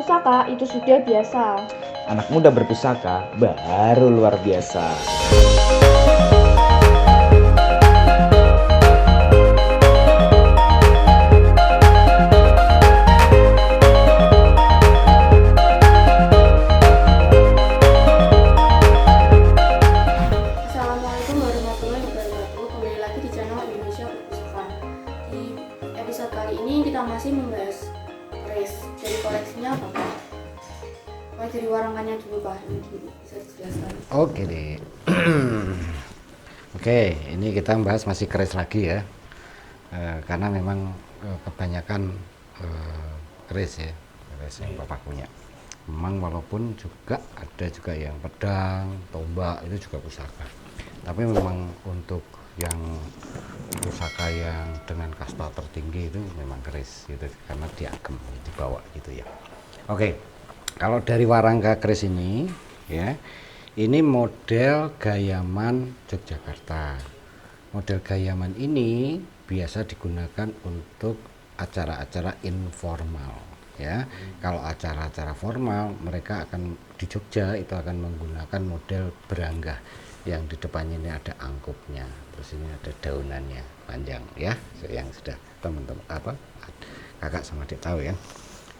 berpusaka itu sudah biasa. Anak muda berpusaka baru luar biasa. Assalamualaikum warahmatullahi wabarakatuh. Kembali lagi di channel Indonesia Perpustakaan. Di episode kali ini kita masih membahas keris. Dari koleksinya apa Pak? Mulai dari warangannya dulu Pak, bisa dijelaskan. Oke deh. Oke, ini kita bahas masih keris lagi ya. Karena memang kebanyakan keris ya, keris yang Bapak punya. Memang walaupun juga ada juga yang pedang, tombak itu juga pusaka. Tapi memang untuk yang pusaka yang dengan kasta tertinggi itu memang keris gitu, karena diagem dibawa gitu ya. Oke, kalau dari warangka keris ini ya, ini model gayaman Yogyakarta. Model gayaman ini biasa digunakan untuk acara-acara informal ya. Kalau acara-acara formal mereka akan di Jogja itu akan menggunakan model beranggah yang di depannya ini ada angkupnya, terus ini ada daunannya panjang ya, yang sudah teman-teman kakak sama adik tahu ya.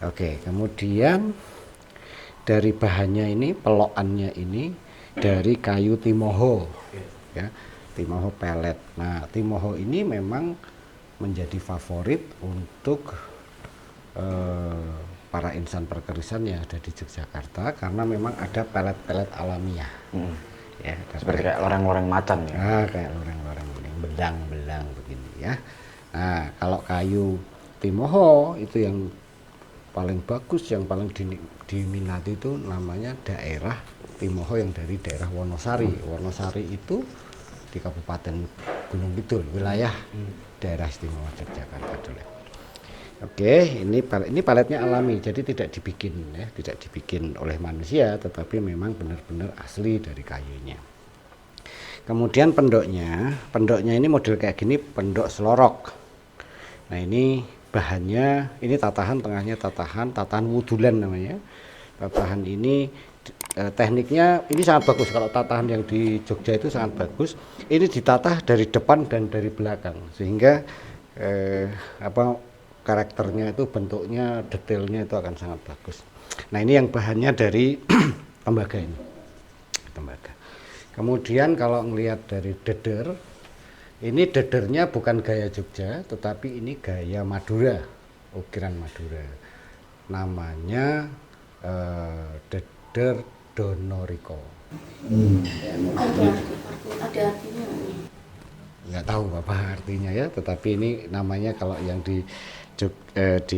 Oke, kemudian dari bahannya ini, pelokannya ini dari kayu timoho ya, timoho pelet. Nah, timoho ini memang menjadi favorit untuk para insan perkerisan yang ada di Yogyakarta karena memang ada pelet-pelet alamiah. Ya, Seperti kayak loreng-loreng macan ya. kayak loreng-loreng ini, belang-belang begini ya. Nah, kalau kayu timoho itu yang paling bagus, yang paling diminati itu namanya daerah timoho yang dari daerah Wonosari. Wonosari itu di Kabupaten Gunung Kidul, wilayah daerah istimewa Yogyakarta dulu. Oke, ini paletnya alami, jadi tidak dibikin ya, tidak dibikin oleh manusia, tetapi memang benar-benar asli dari kayunya. Kemudian pendoknya ini model kayak gini, pendok selorok. Nah, ini bahannya, ini tatahan, tengahnya tatahan wudulan namanya. Tatahan ini tekniknya ini sangat bagus. Kalau tatahan yang di Jogja itu sangat bagus. Ini ditatah dari depan dan dari belakang, sehingga karakternya itu, bentuknya, detailnya itu akan sangat bagus. Nah, ini yang bahannya dari tembaga ini, tembaga. Kemudian kalau ngelihat dari deder, ini dedernya bukan gaya Jogja, tetapi ini gaya Madura, ukiran Madura. Namanya deder Donoriko. Ada artinya Nggak tahu apa artinya ya, tetapi ini namanya kalau yang di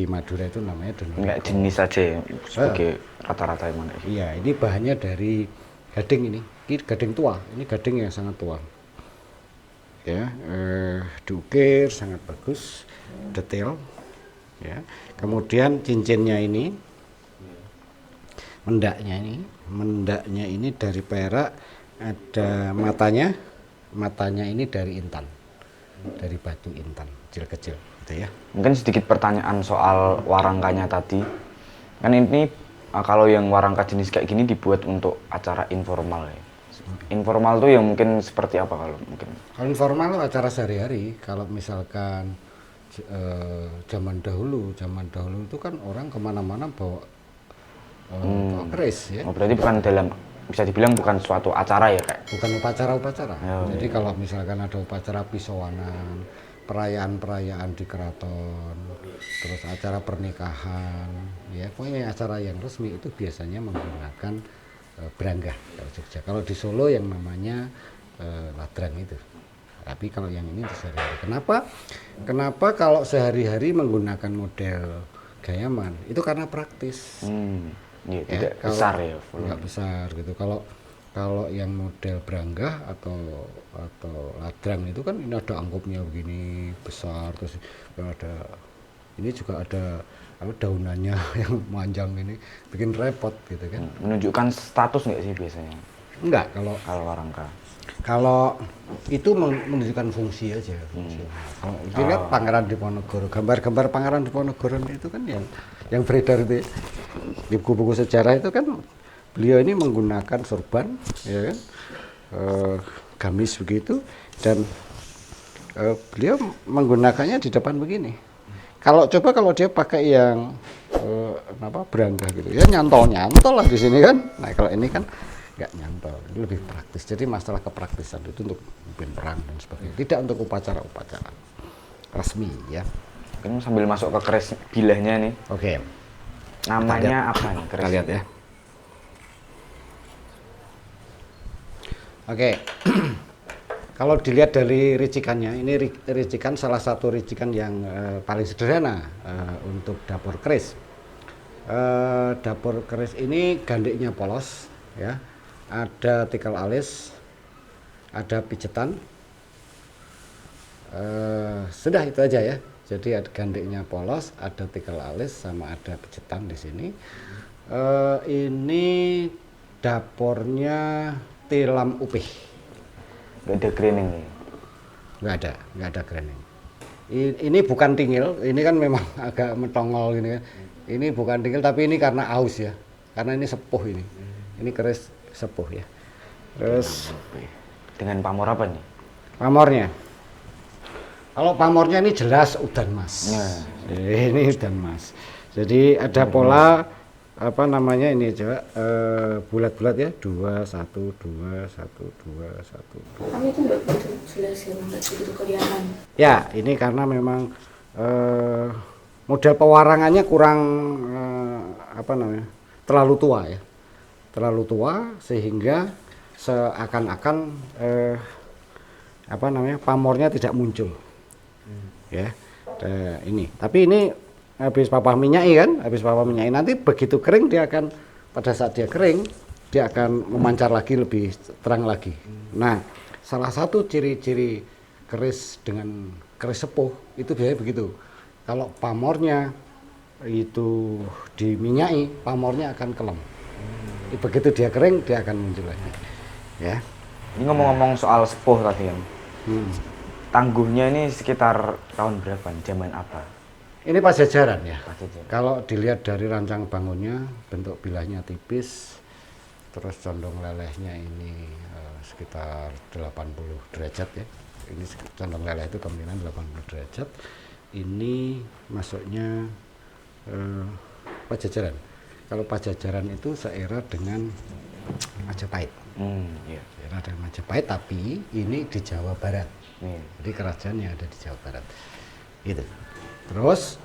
Madura itu namanya Donoriko. Enggak jenis saja ya, sebagai rata-rata yang mana? Iya, ini bahannya dari gading ini gading tua, ini gading yang sangat tua. Ya, diukir sangat bagus, detail. Ya, kemudian cincinnya ini, mendaknya ini dari perak, ada matanya ini dari intan, dari batu intan kecil-kecil gitu ya. Mungkin sedikit pertanyaan soal warangkanya tadi. Kan ini kalau yang warangka jenis kayak gini dibuat untuk acara informal ya. Informal tuh yang mungkin seperti apa kalau mungkin? Kalau informal acara sehari-hari. Kalau misalkan zaman dahulu itu kan orang kemana-mana bawa keris ya. Oh, berarti bukan bisa dibilang bukan suatu acara ya Kak? Bukan upacara-upacara. Oh, Jadi iya. kalau misalkan ada upacara pisowanan, perayaan-perayaan di keraton, terus acara pernikahan, ya pokoknya acara yang resmi itu biasanya menggunakan beranggah kalau Jogja. Kalau di Solo yang namanya ladrang itu. Tapi kalau yang ini di sehari-hari. Kenapa kalau sehari-hari menggunakan model gayaman? Itu karena praktis. Iya, Ya, tidak besar ya. Nggak besar gitu. Kalau yang model beranggah atau ladrang itu kan ini ada angkupnya begini besar, terus ini juga ada daunannya yang panjang ini, bikin repot gitu kan. Menunjukkan status nggak sih biasanya? Enggak, kalau warangka? kalau itu menunjukkan fungsi aja. Kalau dilihat Pangeran Diponegoro, gambar-gambar Pangeran Diponegoro itu kan yang beredar itu ya. Di buku-buku sejarah itu kan beliau ini menggunakan sorban, ya kan, gamis begitu, dan beliau menggunakannya di depan begini. Kalau dia pakai yang berangga gitu, ya nyantol lah di sini kan. Nah kalau ini kan nggak nyantol, ini lebih praktis. Jadi masalah kepraktisan itu untuk memimpin perang dan sebagainya, tidak untuk upacara-upacara resmi ya. Kan sambil masuk ke keris bilahnya nih. Oke. Namanya apa nih keris? Kita lihat ya. Oke. Kalau dilihat dari ricikannya, ini ricikan salah satu ricikan yang paling sederhana untuk dapur keris. Dapur keris ini gandiknya polos, ya. Ada tikal alis, ada pijetan. Sudah itu aja ya. Jadi ada gandiknya polos, ada tikal alis, sama ada pijetan di sini. Ini dapurnya tilam upih. Gak ada grinding nih? Nggak ada grinding. Ini bukan tingil, ini kan memang agak metongol gini kan. Ini bukan tingil, tapi ini karena aus ya, karena ini sepuh ini. Ini keris sepuh ya. Terus dengan pamor apa nih? pamornya. Kalau pamornya ini jelas udan mas. Nah. Ini udan mas. Jadi ada pola apa namanya ini coba bulat-bulat ya, 2 1 2 1 2 1 2. Kami itu nggak begitu jelas ya, nggak begitu kelihatan. Ya ini karena memang model pewarangannya kurang apa namanya, terlalu tua ya, terlalu tua sehingga seakan-akan apa namanya, pamornya tidak muncul ya. Ini tapi ini habis papa minyai kan, habis papa minyai nanti begitu kering dia akan, pada saat dia kering dia akan memancar lagi, lebih terang lagi. Nah salah satu ciri-ciri keris dengan keris sepuh itu biasanya begitu. Kalau pamornya itu diminyai, pamornya akan kelem. Begitu dia kering dia akan muncul lagi ya. Ini ngomong-ngomong soal sepuh tadi kan, tangguhnya ini sekitar tahun berapa, zaman apa? Ini Pajajaran ya. Pajajaran. Kalau dilihat dari rancang bangunnya, bentuk bilahnya tipis, terus condong lelehnya ini sekitar 80 derajat ya. Ini condong leleh itu kemungkinan 80 derajat. Ini masuknya Pajajaran. Kalau Pajajaran itu seera dengan Majapahit. Iya. Seera dengan Majapahit, tapi ini di Jawa Barat. Jadi kerajaannya ada di Jawa Barat. Gitu. Terus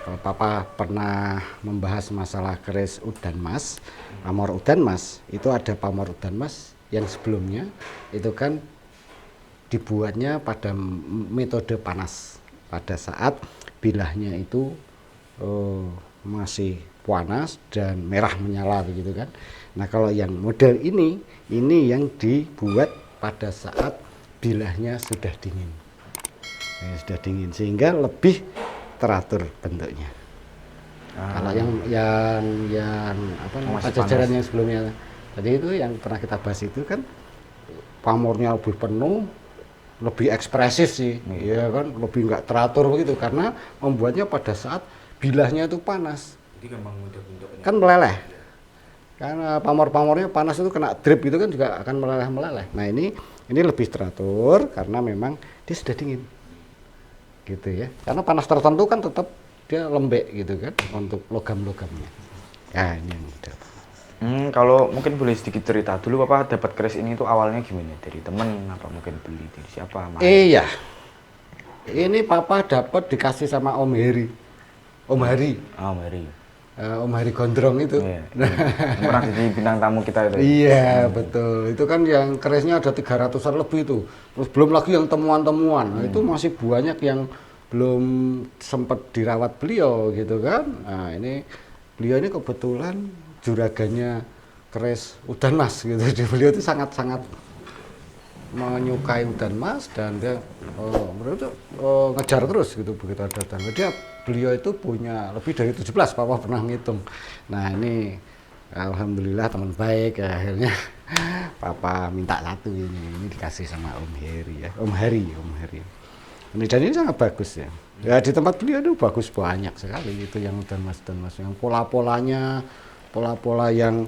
kalau papa pernah membahas masalah keris udan mas, pamor udan mas, itu ada pamor udan mas yang sebelumnya itu kan dibuatnya pada metode panas, pada saat bilahnya itu masih panas dan merah menyala begitu kan. Nah kalau yang model ini yang dibuat pada saat bilahnya sudah dingin. Sudah dingin sehingga lebih teratur bentuknya. Kalau yang apa namanya, Pajajaran yang sebelumnya tadi itu yang pernah kita bahas itu kan pamornya lebih penuh, lebih ekspresif sih, ya kan, lebih nggak teratur begitu karena membuatnya pada saat bilahnya itu panas. Jadi gampang bentuk-bentuknya. Kan meleleh. Karena pamor-pamornya panas itu kena drip gitu kan juga akan meleleh-meleleh. Nah ini lebih teratur karena memang dia sudah dingin. Gitu ya, karena panas tertentu kan tetap dia lembek gitu kan untuk logam-logamnya. Ya ini yang mudah. Kalau mungkin boleh sedikit cerita dulu, Papa dapat keris ini tuh awalnya gimana? Dari temen apa mungkin beli dari siapa? Iya, ini Papa dapat dikasih sama Om Heri. Om Hari. Om Hari. Om Hari Gondrong itu. Iya. Pernah jadi bintang tamu kita itu. Iya betul, itu kan yang kerisnya ada 300-an lebih itu. Terus belum lagi yang temuan-temuan. Nah, itu masih banyak yang belum sempat dirawat beliau gitu kan. Nah ini beliau ini kebetulan juragannya keris udan mas gitu. Beliau itu sangat-sangat menyukai udan mas dan dia ngejar terus gitu begitu ada udan. Beliau itu punya lebih dari 17, Papa pernah ngitung. Nah ini alhamdulillah teman baik ya, akhirnya Papa minta satu ini dikasih sama Om Heri ya, Om Hari. Ini dan ini sangat bagus ya. Ya di tempat beliau itu bagus banyak sekali itu yang dan mas yang pola-polanya, pola-pola yang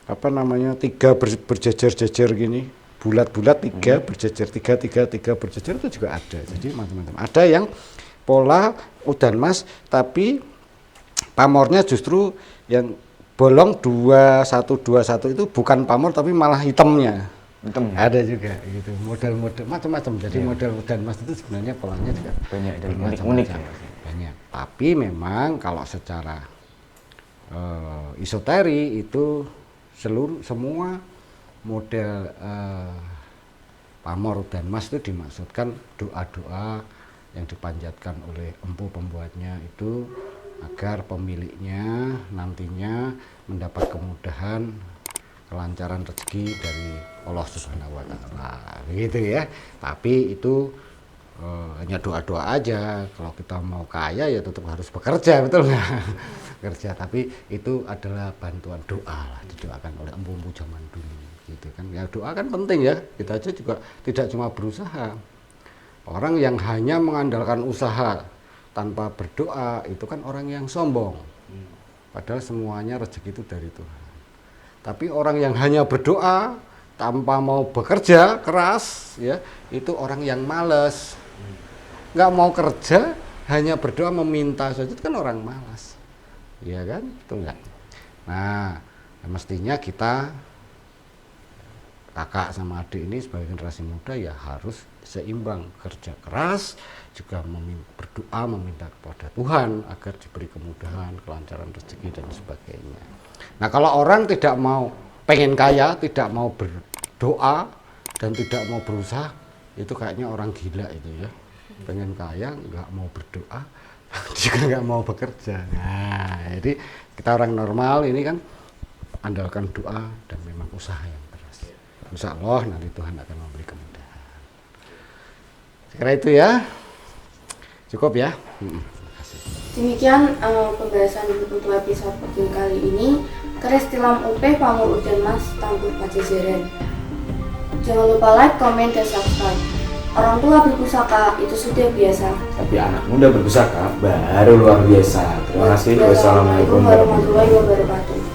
apa namanya 3 berjejer-jejer gini, bulat-bulat 3 berjejer, 3 berjejer itu juga ada. Jadi macam-macam. Ada yang pola udan mas tapi pamornya justru yang bolong 21 itu bukan pamor tapi malah hitamnya. Ada juga gitu model-model macam-macam. Jadi model udan mas itu sebenarnya polanya juga Banyak dan macam-macam. unik. Banyak. Tapi memang kalau secara isoteri itu semua model pamor udan mas itu dimaksudkan doa-doa yang dipanjatkan oleh empu pembuatnya itu agar pemiliknya nantinya mendapat kemudahan, kelancaran rezeki dari Allah Subhanahu wa taala. Begitu ya. Tapi itu hanya doa-doa aja. Kalau kita mau kaya ya tetap harus bekerja, betul nggak? Kerja, tapi itu adalah bantuan doa lah, didoakan oleh empu-empu zaman dulu gitu kan. Ya doa kan penting ya. Kita aja juga tidak cuma berusaha. Orang yang hanya mengandalkan usaha tanpa berdoa itu kan orang yang sombong. Padahal semuanya rezeki itu dari Tuhan. Tapi orang yang hanya berdoa tanpa mau bekerja keras ya, itu orang yang malas. Nggak mau kerja, hanya berdoa meminta saja, itu kan orang malas. Iya kan? Betul nggak? Nah, mestinya kita kakak sama adik ini sebagai generasi muda ya harus seimbang, kerja keras juga berdoa meminta kepada Tuhan agar diberi kemudahan, kelancaran rezeki dan sebagainya. Nah kalau orang tidak mau pengen kaya, tidak mau berdoa dan tidak mau berusaha, itu kayaknya orang gila itu ya. Pengen kaya nggak mau berdoa juga nggak mau bekerja. Nah jadi kita orang normal ini kan andalkan doa dan memang usaha yang keras. Insya Allah nanti Tuhan akan memberi kemudahan. Sekira itu ya. Cukup ya. Demikian pembahasan untuk episode kali ini. Keris Tilam UP Pamor Udan Mas Tangguh Pajajaran. Jangan lupa like, komen, dan subscribe. Orang tua berpusaka itu sudah biasa. Tapi anak muda berpusaka baru luar biasa. Terima kasih. Wassalamualaikum warahmatullahi wabarakatuh.